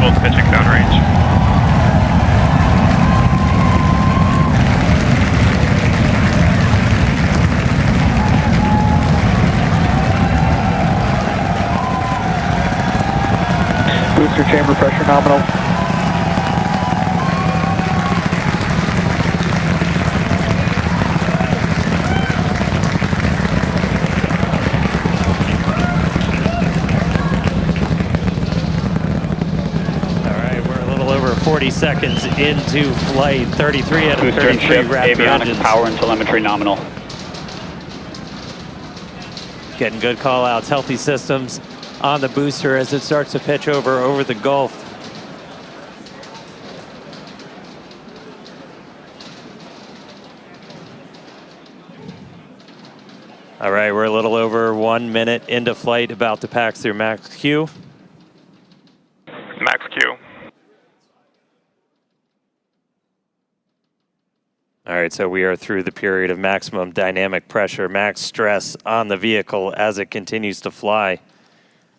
both pitching downrange. Booster chamber pressure nominal. All right, we're a little over 40 seconds into flight. 33 out of Booster 33 and ship, Raptor avionics, engines. power and telemetry nominal. Getting good call outs, healthy systems on the booster as it starts to pitch over the Gulf. All right, we're a little over 1 minute into flight, about to pass through max Q. Max Q. All right, so we are through the period of maximum dynamic pressure, max stress on the vehicle as it continues to fly.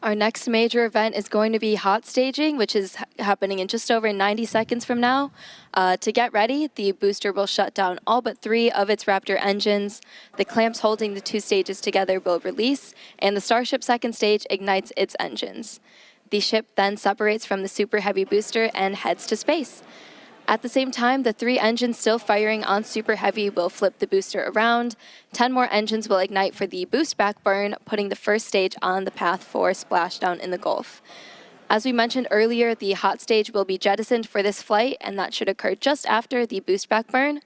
Our next major event is going to be hot staging, which is happening in just over 90 seconds from now. To get ready, the booster will shut down all but 3 of its Raptor engines. The clamps holding the 2 stages together will release, and the Starship second stage ignites its engines. The ship then separates from the Super Heavy booster and heads to space. At the same time, the 3 engines still firing on Super Heavy will flip the booster around. 10 more engines will ignite for the boost back burn, putting the first stage on the path for splashdown in the Gulf. As we mentioned earlier, the hot stage will be jettisoned for this flight, and that should occur just after the boost back burn.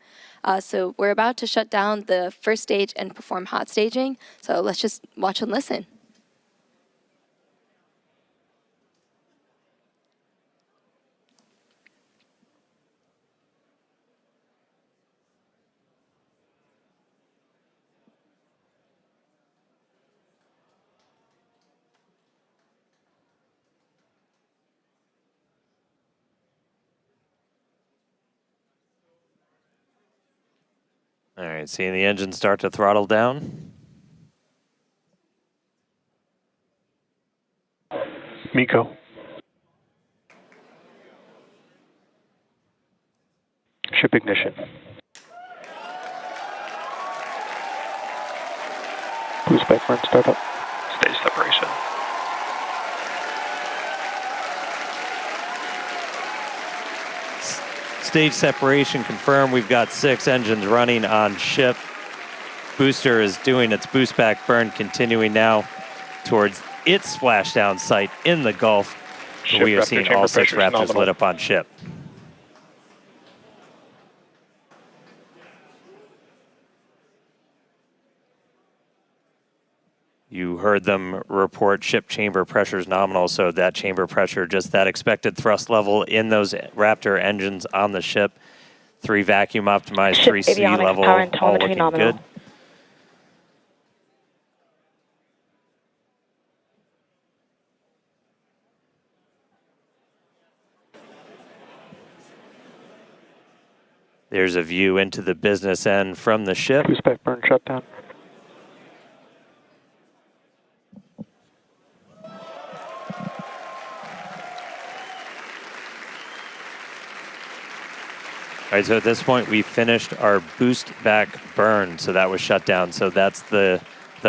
So we're about to shut down the first stage and perform hot staging. So let's just watch and listen. All right, seeing the engine start to throttle down. MECO. Ship ignition. Boost back burn startup. Stage separation. Stage separation confirmed. We've got 6 engines running on ship. Booster is doing its boost back burn, continuing now towards its splashdown site in the Gulf. Ship We are Raptor seeing chamber all 6 pressure is Raptors nominal. lit up on ship. You heard them report ship chamber pressure is nominal, so that chamber pressure, just that expected thrust level in those Raptor engines on the ship. 3 vacuum optimized, Ship 3 sea avionics, level, power and all telemetry looking nominal. good. There's a view into the business end from the ship. Boost back burn shutdown. All right, so at this point, we finished our boost back burn, so that was shut down. So that's the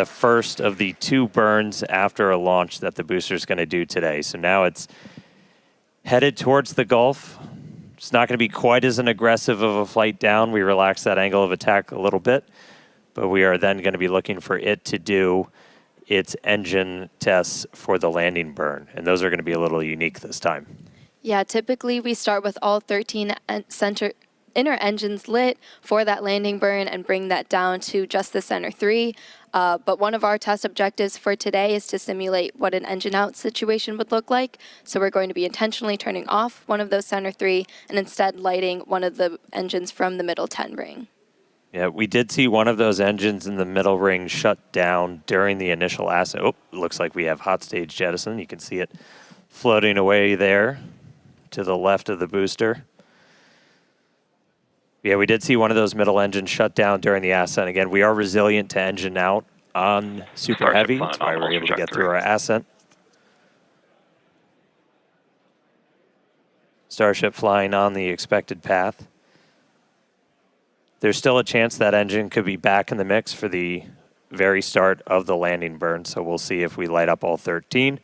first of the 2 burns after a launch that the booster is going to do today. So now it's headed towards the Gulf. It's not going to be quite as an aggressive of a flight down. We relaxed that angle of attack a little bit, but we are then going to be looking for it to do its engine tests for the landing burn, and those are going to be a little unique this time. Yeah, typically we start with all 13 inner engines lit for that landing burn and bring that down to just the center 3. But one of our test objectives for today is to simulate what an engine out situation would look like. So we're going to be intentionally turning off one of those center 3 and instead lighting one of the engines from the middle 10 ring. Yeah, we did see one of those engines in the middle ring shut down during the initial ascent. Oh, looks like we have hot stage jettison. You can see it floating away there to the left of the booster. Yeah, we did see one of those middle engines shut down during the ascent. Again, we are resilient to engine out on Super Heavy. That's why we're able to get through our ascent. Starship flying on the expected path. There's still a chance that engine could be back in the mix for the very start of the landing burn, so we'll see if we light up all 13.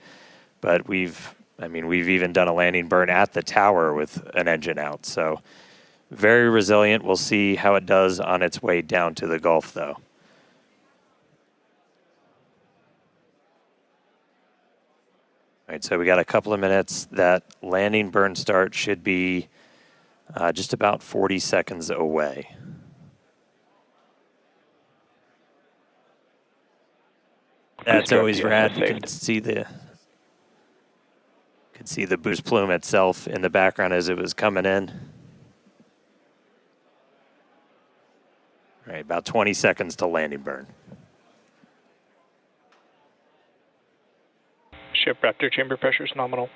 But we've even done a landing burn at the tower with an engine out, so very resilient. We'll see how it does on its way down to the Gulf, though. All right, so we got a couple of minutes. That landing burn start should be just about 40 seconds away. That's always rad. You can see the boost plume itself in the background as it was coming in. All right, about 20 seconds to landing burn. Ship Raptor chamber pressure is nominal.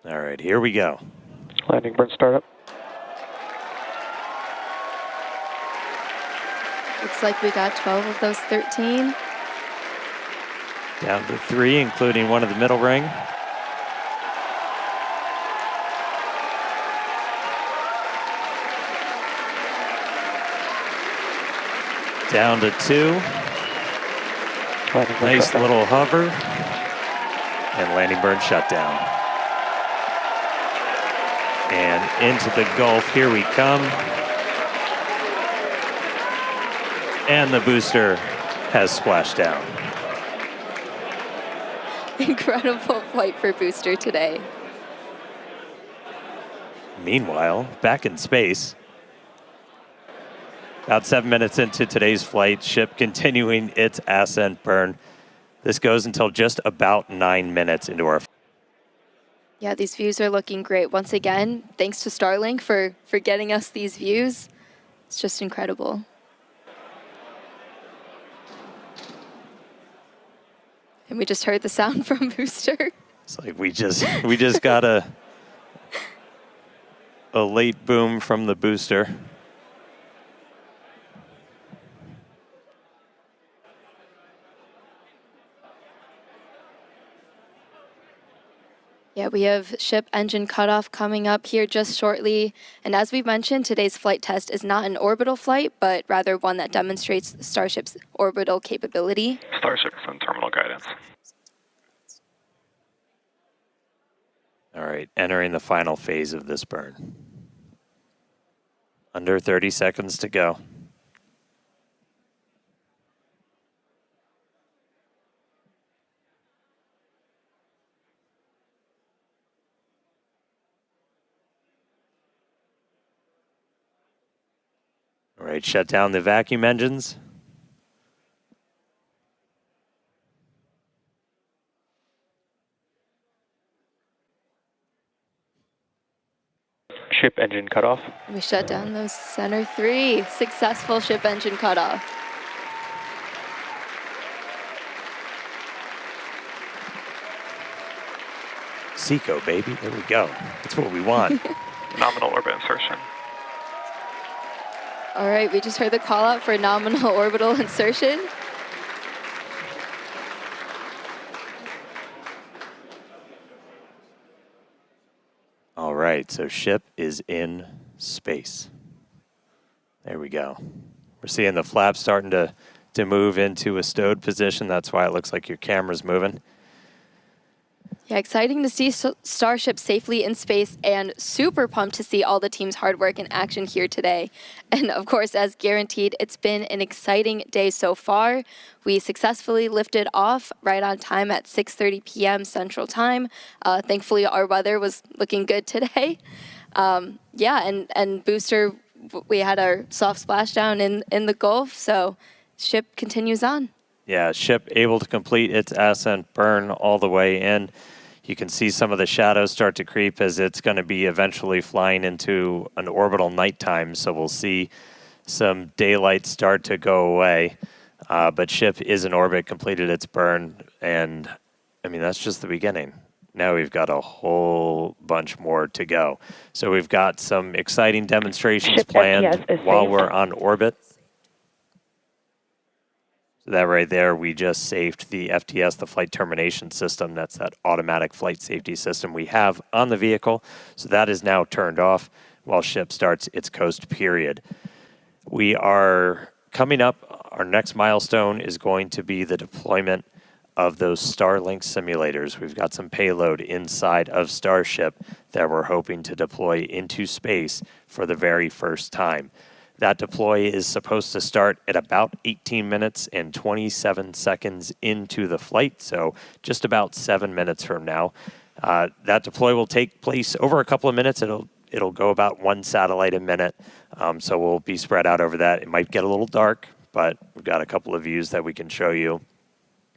All right, here we go. Landing burn startup. Looks like we got 12 of those 13. Down to 3, including one of the middle ring. Down to 2. Nice little hover. And landing burn shutdown. And into the Gulf, here we come. And the booster has splashed down. Incredible flight for booster today. Meanwhile, back in space, about 7 minutes into today's flight, ship continuing its ascent burn. This goes until just about 9 minutes into our flight. Yeah, these views are looking great. Once again, thanks to Starlink for getting us these views. It's just incredible. And we just heard the sound from booster. It's like we just got a late boom from the booster. Yeah, we have ship engine cutoff coming up here just shortly. And as we mentioned, today's flight test is not an orbital flight, but rather one that demonstrates Starship's orbital capability. Starship and terminal guidance. All right, entering the final phase of this burn. Under 30 seconds to go. All right, shut down the vacuum engines. Ship engine cutoff. We shut down those center 3. Successful ship engine cutoff. Seco, baby. There we go. That's what we want. Nominal orbit insertion. All right, we just heard the call out for nominal orbital insertion. All right, so ship is in space. There we go. We're seeing the flaps starting to move into a stowed position. That's why it looks like your camera's moving. Yeah, exciting to see Starship safely in space, and super pumped to see all the team's hard work in action here today. And of course, as guaranteed, it's been an exciting day so far. We successfully lifted off right on time at 6:30 p.m. Central Time. Thankfully, our weather was looking good today. Yeah, and booster, we had our soft splashdown in the Gulf, so ship continues on. Yeah, ship able to complete its ascent burn all the way in. You can see some of the shadows start to creep as it's going to be eventually flying into an orbital nighttime. So we'll see some daylight start to go away. But ship is in orbit, completed its burn. And I mean, that's just the beginning. Now we've got a whole bunch more to go. So we've got some exciting demonstrations planned while we're on orbit. So that right there, we just saved the FTS, the flight termination system. That's that automatic flight safety system we have on the vehicle. So that is now turned off while ship starts its coast period. We are coming up, our next milestone is going to be the deployment of those Starlink simulators. We've got some payload inside of Starship that we're hoping to deploy into space for the very first time. That deploy is supposed to start at about 18 minutes and 27 seconds into the flight, so just about 7 minutes from now. That deploy will take place over a couple of minutes. It'll go about one satellite a minute, so we'll be spread out over that. It might get a little dark, but we've got a couple of views that we can show you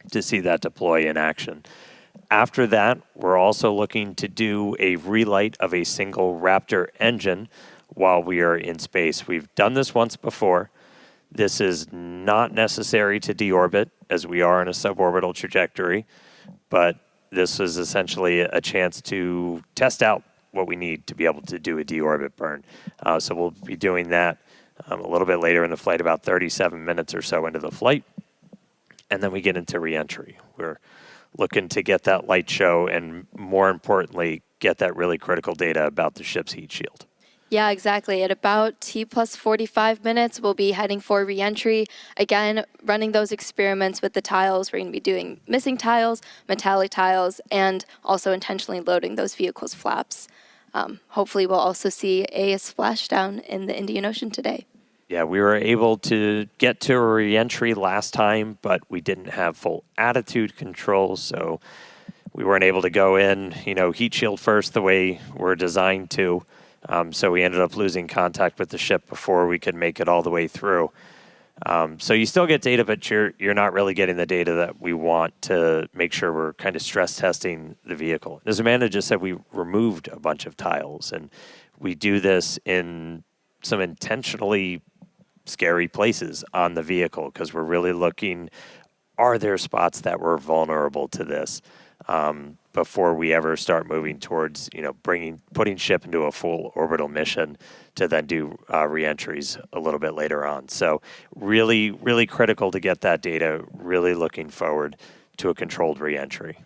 to see that deploy in action. After that, we're also looking to do a relight of a single Raptor engine while we are in space. We've done this once before. This is not necessary to deorbit, as we are in a suborbital trajectory, but this is essentially a chance to test out what we need to be able to do a deorbit burn. So we'll be doing that a little bit later in the flight, about 37 minutes or so into the flight. And then we get into reentry. We're looking to get that light show and, more importantly, get that really critical data about the ship's heat shield. Yeah, exactly. At about T plus 45 minutes, we'll be heading for reentry. Again, running those experiments with the tiles. We're going to be doing missing tiles, metallic tiles, and also intentionally loading those vehicles' flaps. Hopefully, we'll also see a splashdown in the Indian Ocean today. Yeah, we were able to get to a reentry last time, but we didn't have full attitude control, so we weren't able to go in, heat shield first the way we're designed to. So we ended up losing contact with the ship before we could make it all the way through. So you still get data, but you're not really getting the data that we want to make sure we're kind of stress testing the vehicle. As Amanda just said, we removed a bunch of tiles, and we do this in some intentionally scary places on the vehicle because we're really looking, are there spots that were vulnerable to this before we ever start moving towards, putting ship into a full orbital mission to then do reentries a little bit later on. So really, really critical to get that data, really looking forward to a controlled reentry.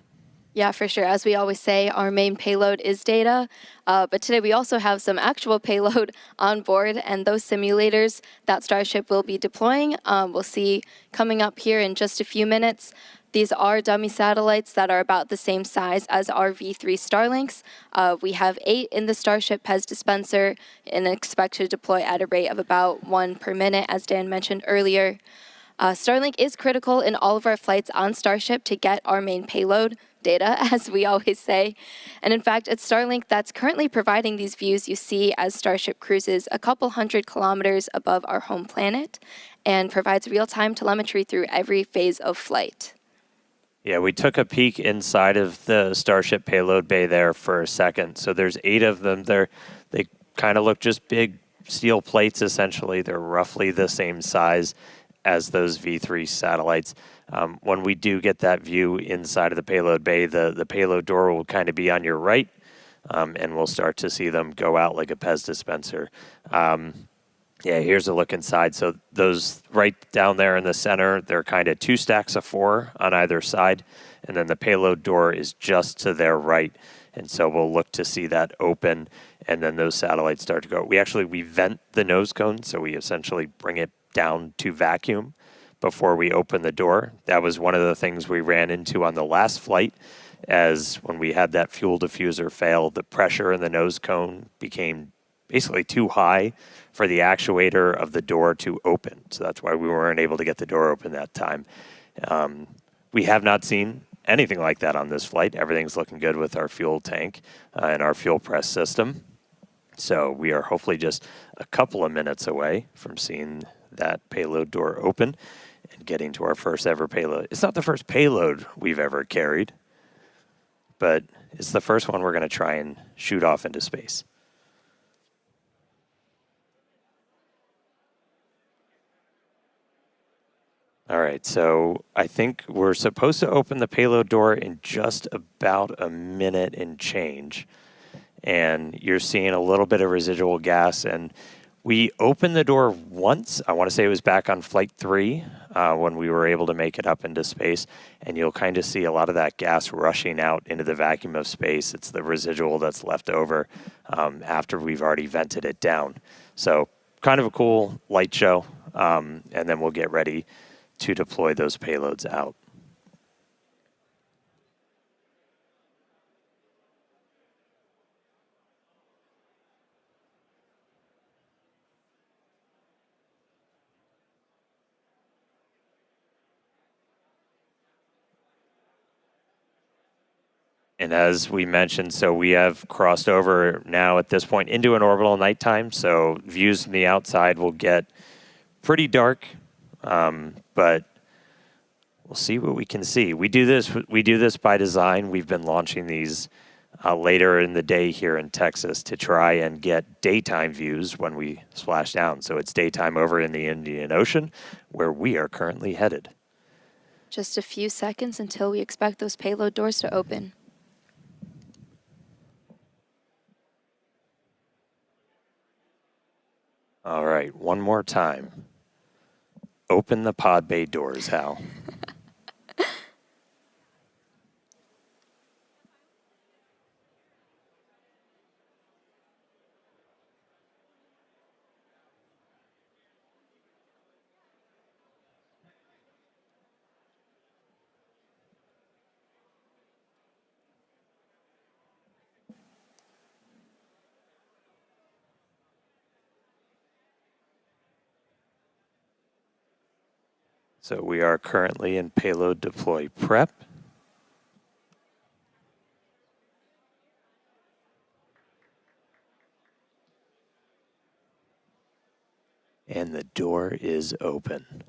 Yeah, for sure. As we always say, our main payload is data, but today we also have some actual payload on board, and those simulators that Starship will be deploying, we'll see coming up here in just a few minutes. These are dummy satellites that are about the same size as our V3 Starlinks. We have 8 in the Starship PEZ dispenser and expect to deploy at a rate of about 1 per minute, as Dan mentioned earlier. Starlink is critical in all of our flights on Starship to get our main payload data, as we always say. And in fact, it's Starlink that's currently providing these views you see as Starship cruises a couple hundred kilometers above our home planet and provides real-time telemetry through every phase of flight. Yeah, we took a peek inside of the Starship payload bay there for a second. So there's 8 of them. They kind of look just big steel plates, essentially. They're roughly the same size as those V3 satellites. When we do get that view inside of the payload bay, the payload door will kind of be on your right, and we'll start to see them go out like a PEZ dispenser. Yeah, here's a look inside. So those right down there in the center, they're kind of 2 stacks of 4 on either side, and then the payload door is just to their right. And so we'll look to see that open, and then those satellites start to go. We vent the nose cone, so we essentially bring it down to vacuum before we open the door. That was one of the things we ran into on the last flight, as when we had that fuel diffuser fail, the pressure in the nose cone became basically too high for the actuator of the door to open. So that's why we weren't able to get the door open that time. We have not seen anything like that on this flight. Everything's looking good with our fuel tank and our fuel press system. So we are hopefully just a couple of minutes away from seeing that payload door open and getting to our first ever payload. It's not the first payload we've ever carried, but it's the first one we're going to try and shoot off into space. All right, so I think we're supposed to open the payload door in just about a minute and change. And you're seeing a little bit of residual gas, and We opened the door once. I want to say it was back on flight 3 when we were able to make it up into space. And you'll kind of see a lot of that gas rushing out into the vacuum of space. It's the residual that's left over after we've already vented it down. So kind of a cool light show. And then we'll get ready to deploy those payloads out. And as we mentioned, so we have crossed over now at this point into an orbital nighttime. So views from the outside will get pretty dark, but we'll see what we can see. We do this by design. We've been launching these later in the day here in Texas to try and get daytime views when we splash down. So it's daytime over in the Indian Ocean, where we are currently headed. Just a few seconds until we expect those payload doors to open. All right, one more time. Open the pod bay doors, Hal. So we are currently in payload deploy prep. And the door is open.